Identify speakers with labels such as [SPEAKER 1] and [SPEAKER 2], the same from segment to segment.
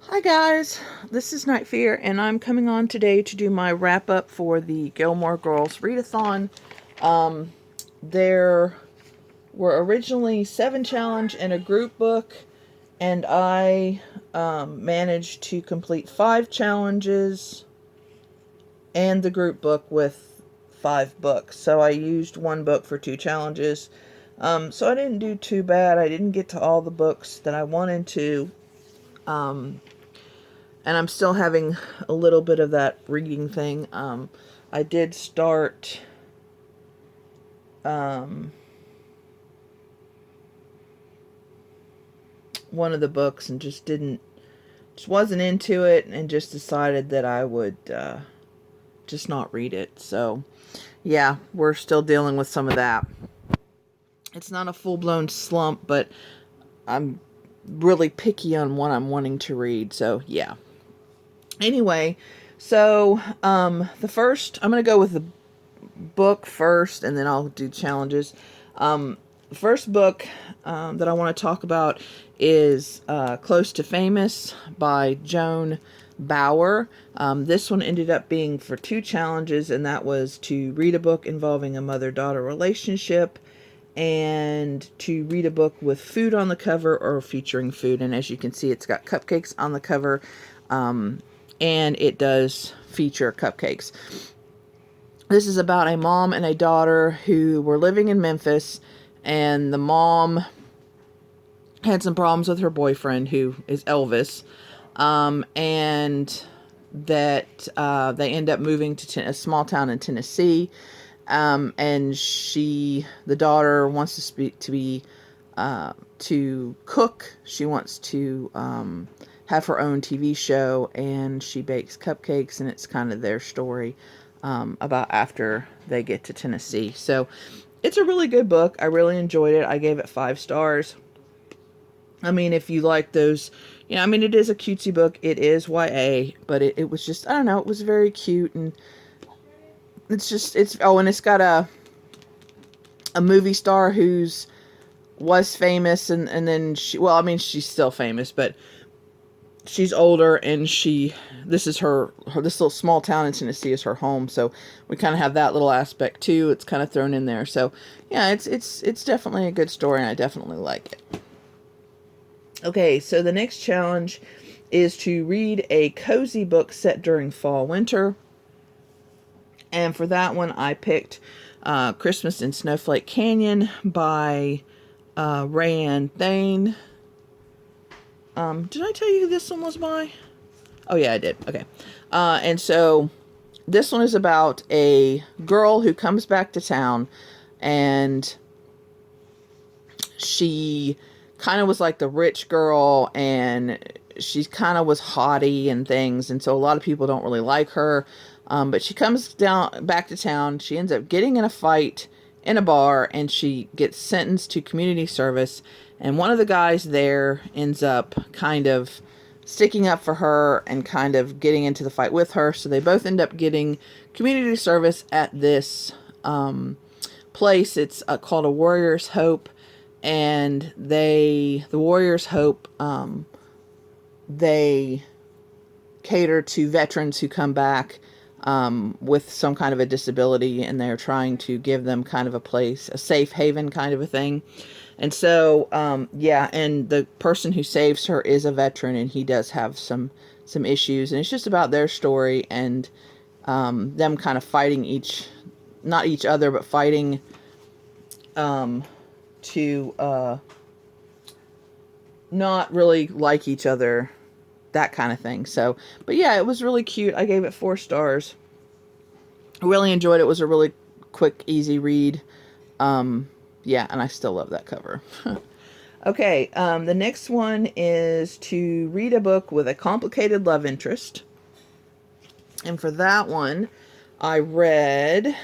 [SPEAKER 1] Hi guys, this is Night Fear, and I'm coming on today to do my wrap up for the Gilmore Girls Readathon. There were originally 7 challenge and a group book, and I managed to complete 5 challenges and the group book with 5 books. So I used 1 book for 2 challenges. So I didn't do too bad. I didn't get to all the books that I wanted to. And I'm still having a little bit of that reading thing. I did start one of the books and just wasn't into it, and just decided that I would just not read it. So yeah, we're still dealing with some of that. It's not a full-blown slump, but I'm really picky on what I'm wanting to read. So yeah. Anyway, so the first, I'm going to go with the book first, and then I'll do challenges. The first book that I want to talk about is Close to Famous by Joan Bauer. This one ended up being for 2 challenges, and that was to read a book involving a mother-daughter relationship and to read a book with food on the cover or featuring food. And as you can see, it's got cupcakes on the cover, and it does feature cupcakes. This is about a mom and a daughter who were living in Memphis, and the mom had some problems with her boyfriend, who is Elvis, and that they end up moving to a small town in Tennessee, and the daughter wants to cook. She wants to have her own TV show, and she bakes cupcakes, and it's kind of their story about after they get to Tennessee. So it's a really good book. I really enjoyed it. I gave it 5 stars. I mean, if you like those, it is a cutesy book. It is YA, but it was just, I don't know, it was very cute, and and it's got a movie star who's was famous, and then she's still famous, but she's older, and this is her this little small town in Tennessee is her home, so we kind of have that little aspect too. It's kind of thrown in there. So yeah, it's definitely a good story, and I definitely like it. Okay, so the next challenge is to read a cozy book set during fall winter, and for that one I picked Christmas in Snowflake Canyon by Readathon. Did I tell you who this one was by? Oh yeah, I did. Okay. And so this one is about a girl who comes back to town, and she kind of was like the rich girl, and she kind of was haughty and things, and so a lot of people don't really like her. But she comes back to town. She ends up getting in a fight in a bar, and she gets sentenced to community service. And one of the guys there ends up kind of sticking up for her and kind of getting into the fight with her. So they both end up getting community service at this place. It's called A Warrior's Hope. And the Warrior's Hope, they cater to veterans who come back with some kind of a disability, and they're trying to give them kind of a place, a safe haven kind of a thing. And so, and the person who saves her is a veteran, and he does have some issues, and it's just about their story, and them kind of fighting not each other, but fighting to not really like each other, that kind of thing. So, but yeah, it was really cute. I gave it 4 stars. I really enjoyed it. It was a really quick, easy read. Yeah, and I still love that cover. Okay, the next one is to read a book with a complicated love interest. And for that one, I read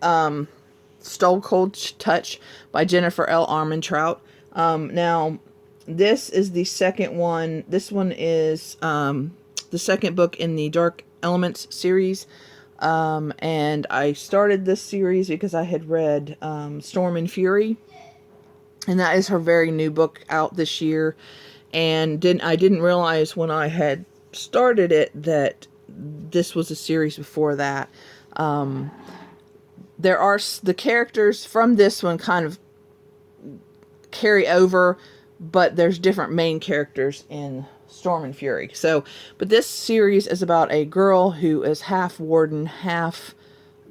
[SPEAKER 1] Stole Cold Touch by Jennifer L. Armentrout. Now, this is the second one. This one is the second book in the Dark Elements series. And I started this series because I had read Storm and Fury, and that is her very new book out this year. And I didn't realize when I had started it that this was a series before that. There are the characters from this one kind of carry over, but there's different main characters in Storm and Fury. So, but this series is about a girl who is half warden, half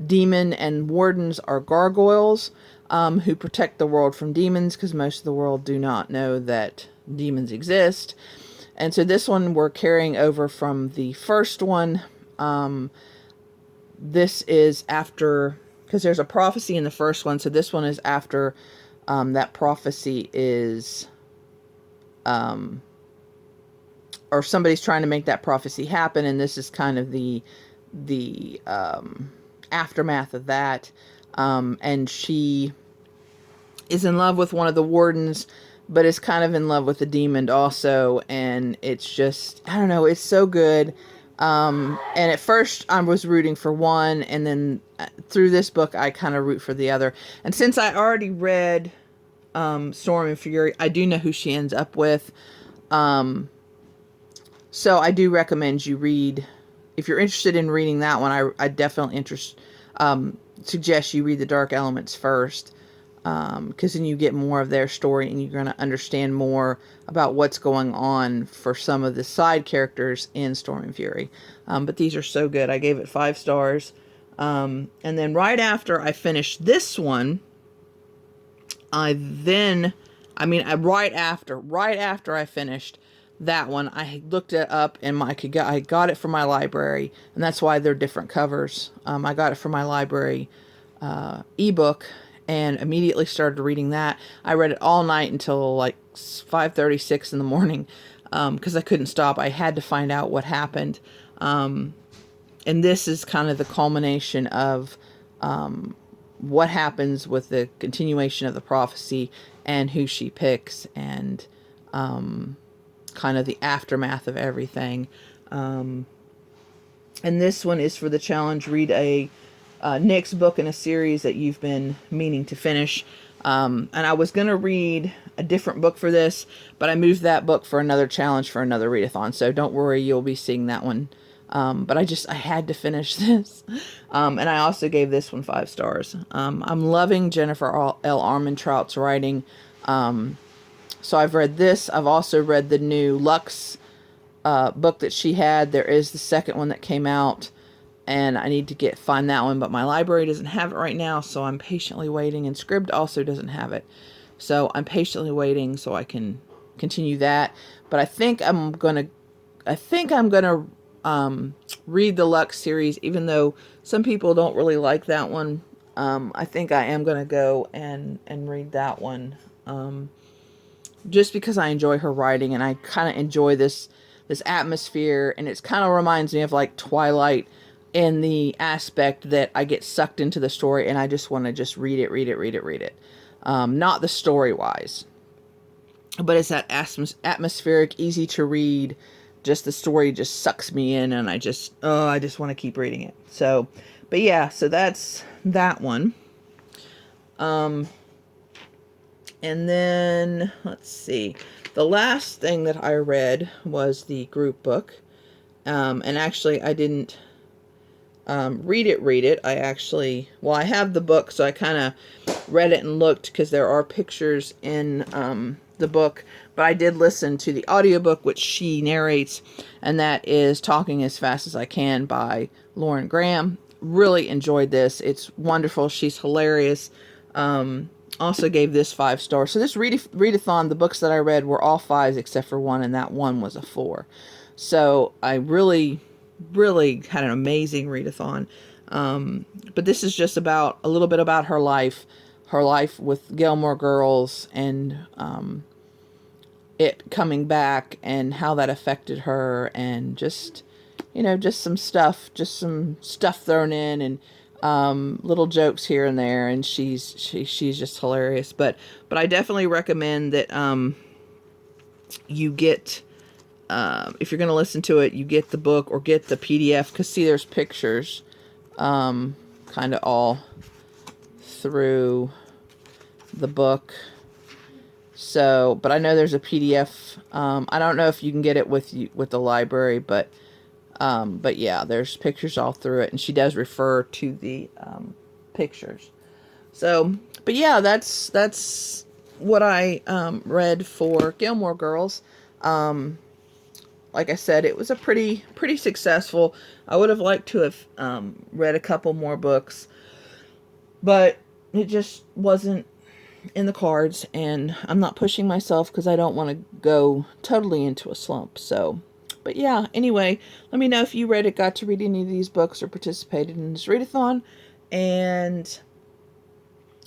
[SPEAKER 1] demon, and wardens are gargoyles who protect the world from demons, because most of the world do not know that demons exist. And so this one we're carrying over from the first one. This is after, because there's a prophecy in the first one, so this one is after that prophecy is, or somebody's trying to make that prophecy happen, and this is kind of the aftermath of that. And she is in love with one of the wardens, but is kind of in love with the demon also, and it's just, I don't know, it's so good. And at first I was rooting for one, and then through this book I kind of root for the other. And since I already read Storm and Fury, I do know who she ends up with. So I do recommend you read, if you're interested in reading that one, I definitely suggest you read the Dark Elements first. Because then you get more of their story, and you're going to understand more about what's going on for some of the side characters in Storm and Fury. But these are so good. I gave it 5 stars. And then right after I finished this one, right after I finished that one, I looked it up, and I got it from my library, and that's why they're different covers. I got it from my library ebook, and immediately started reading that. I read it all night until like 5:36 in the morning, because I couldn't stop. I had to find out what happened. And this is kind of the culmination of what happens with the continuation of the prophecy, and who she picks, and kind of the aftermath of everything. And this one is for the challenge, read a Nick's book in a series that you've been meaning to finish. And I was going to read a different book for this, but I moved that book for another challenge for another readathon. So don't worry, you'll be seeing that one. But I had to finish this. And I also gave this one 5 stars. I'm loving Jennifer L. Armentrout's writing. So I've read this. I've also read the new Lux book that she had. There is the second one that came out, and I need to find that one, but my library doesn't have it right now, so I'm patiently waiting. And Scribd also doesn't have it, so I'm patiently waiting so I can continue that. But I think I'm gonna read the Lux series, even though some people don't really like that one. I think I am gonna go and read that one, just because I enjoy her writing, and I kind of enjoy this atmosphere, and it kind of reminds me of like Twilight, in the aspect that I get sucked into the story, and I just want to just read it. Not the story-wise, but it's that atmospheric, easy to read, just the story just sucks me in, and I just want to keep reading it. So, but yeah, so that's that one. And then, let's see. The last thing that I read was the group book. And actually, I didn't read it. I have the book, so I kind of read it and looked, because there are pictures in the book, but I did listen to the audiobook, which she narrates, and that is Talking as Fast as I Can by Lauren Graham. Really enjoyed this. It's wonderful. She's hilarious. Also gave this 5 stars. So this readathon, the books that I read were all 5s except for one, and that one was a 4. So I really had an amazing readathon. But this is just about a little bit about her life with Gilmore Girls, and it coming back, and how that affected her, and just some stuff thrown in, and little jokes here and there, and she's just hilarious. But I definitely recommend that you get, if you're going to listen to it, you get the book or get the PDF, because see, there's pictures kind of all through the book. So, but I know there's a PDF. I don't know if you can get it with the library, but yeah, there's pictures all through it, and she does refer to the pictures. So, but yeah, that's what I read for Gilmore Girls. Like I said, it was a pretty successful. I would have liked to have read a couple more books, but it just wasn't in the cards, and I'm not pushing myself because I don't want to go totally into a slump. So, but yeah, anyway, let me know if you got to read any of these books or participated in this readathon. And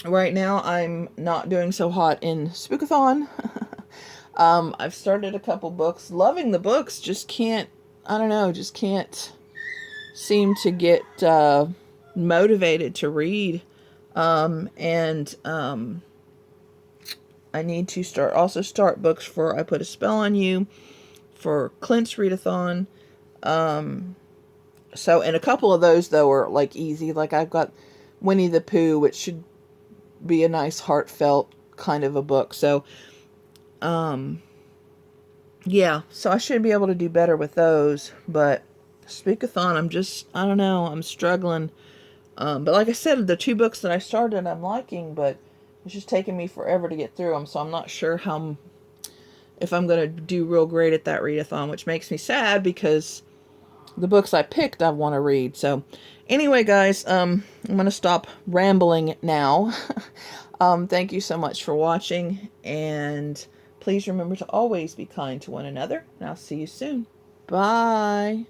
[SPEAKER 1] right now I'm not doing so hot in Spookathon. I've started a couple books, loving the books, just can't, I don't know, just can't seem to get motivated to read. And I need to start books for I Put a Spell on You, for Clint's readathon. So, and a couple of those though are like easy. Like I've got Winnie the Pooh, which should be a nice heartfelt kind of a book. So, yeah, so I should be able to do better with those. But Spookathon, I don't know, I'm struggling. But like I said, the 2 books that I started, I'm liking, but it's just taking me forever to get through them. So I'm not sure if I'm going to do real great at that readathon, which makes me sad because the books I picked I want to read. So anyway, guys, I'm going to stop rambling now. Thank you so much for watching, and please remember to always be kind to one another, and I'll see you soon. Bye.